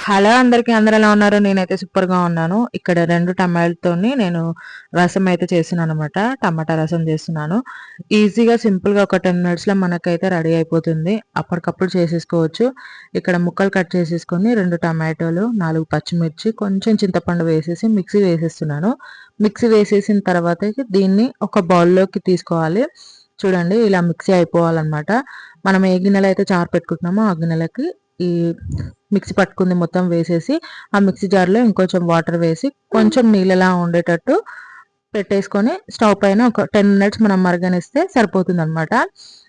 Hello అందరికి, అందరు ఎలా ఉన్నారు? నేనైతే సూపర్‌గా ఉన్నాను. ఇక్కడ 2 టమాటాలతోని నేను రసం అయితే చేస్తున్నాననమాట. టమాటా రసం చేస్తున్నాను. ఈజీగా, సింపుల్‌గా ఒక 10 మినిట్స్‌లో మనకైతే రెడీ అయిపోతుంది. అప్పటికప్పుడు చేసేసుకోవచ్చు. ఇక్కడ ముక్కలు కట్ చేసేసుకొని 2 టమాటోలు, 4 పచ్చిమిర్చి, కొంచెం చింతపండు వేసేసి మిక్సీ వేసేస్తున్నాను. మిక్సీ వేసేసిన తర్వాతకి దీన్ని ఒక బౌల్‌లోకి తీసుకోవాలి. చూడండి, ఇలా మిక్సీ అయిపోవాలనమాట. మనం ఏ గిన్నెలో అయితే చారు పెట్టుకుంటున్నామో ఆ గిన్నెలకి ఈ మిక్సీ పట్టుకుంది మొత్తం వేసేసి, ఆ మిక్సీ జార్లో ఇంకొంచెం వాటర్ వేసి కొంచెం నీళ్ళలా ఉండేటట్టు పెట్టేసుకొని స్టవ్ పైన ఒక 10 మినిట్స్ మనం మరగనిస్తే సరిపోతుందనమాట.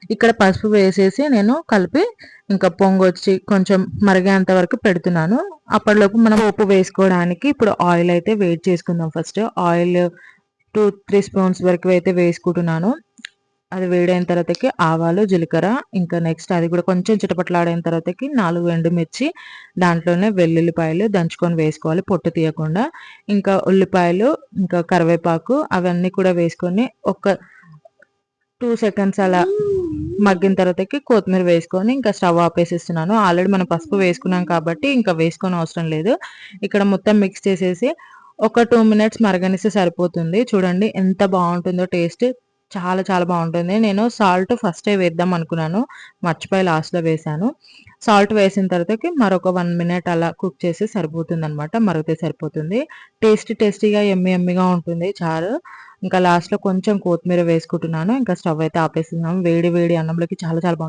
ఇక్కడ పసుపు వేసేసి నేను కలిపి ఇంకా పొంగొచ్చి కొంచెం మరిగేంత వరకు పెడుతున్నాను. అప్పటిలోపు మనం పోపు వేసుకోవడానికి ఇప్పుడు ఆయిల్ అయితే వేడి చేసుకుందాం. ఫస్ట్ ఆయిల్ 2, 3 స్పూన్స్ వరకు అయితే వేసుకుంటున్నాను. అది వేడైన తర్వాతకి ఆవాలు, జీలకర్ర, ఇంకా నెక్స్ట్ అది కూడా కొంచెం చిటపటలాడిన తర్వాతకి 4 ఎండుమిర్చి, దాంట్లోనే వెల్లుల్లిపాయలు దంచుకొని వేసుకోవాలి పొట్టు తీయకుండా. ఇంకా ఉల్లిపాయలు, ఇంకా కరివేపాకు అవన్నీ కూడా వేసుకొని ఒక 2 సెకండ్స్ అలా మగ్గిన తర్వాతకి కొత్తిమీర వేసుకొని ఇంకా స్టవ్ ఆపేసేస్తున్నాను. ఆల్రెడీ మనం పసుపు వేసుకున్నాం కాబట్టి ఇంకా వేసుకోని అవసరం లేదు. ఇక్కడ మొత్తం మిక్స్ చేసేసి ఒక 2 మినిట్స్ మరగనిస్తే సరిపోతుంది. చూడండి ఎంత బాగుంటుందో టేస్ట్. చాలా చాలా బాగుంటుంది. నేను సాల్ట్ ఫస్టే వేద్దాం అనుకున్నాను, మర్చిపోయి లాస్ట్‌లో వేశాను. సాల్ట్ వేసిన తర్వాతకి మరొక 1 మినిట్ అలా కుక్ చేస్తే సరిపోతుందనమాట. మరిగితే సరిపోతుంది. టేస్టీగా యమ్మీగా ఉంటుంది చారు. ఇంకా లాస్ట్‌లో కొంచెం కొత్తిమీర వేసుకుంటున్నాను. ఇంకా స్టవ్ అయితే ఆపేస్తున్నాను. వేడి వేడి అన్నంలోకి చాలా చాలా బాగుంటుంది.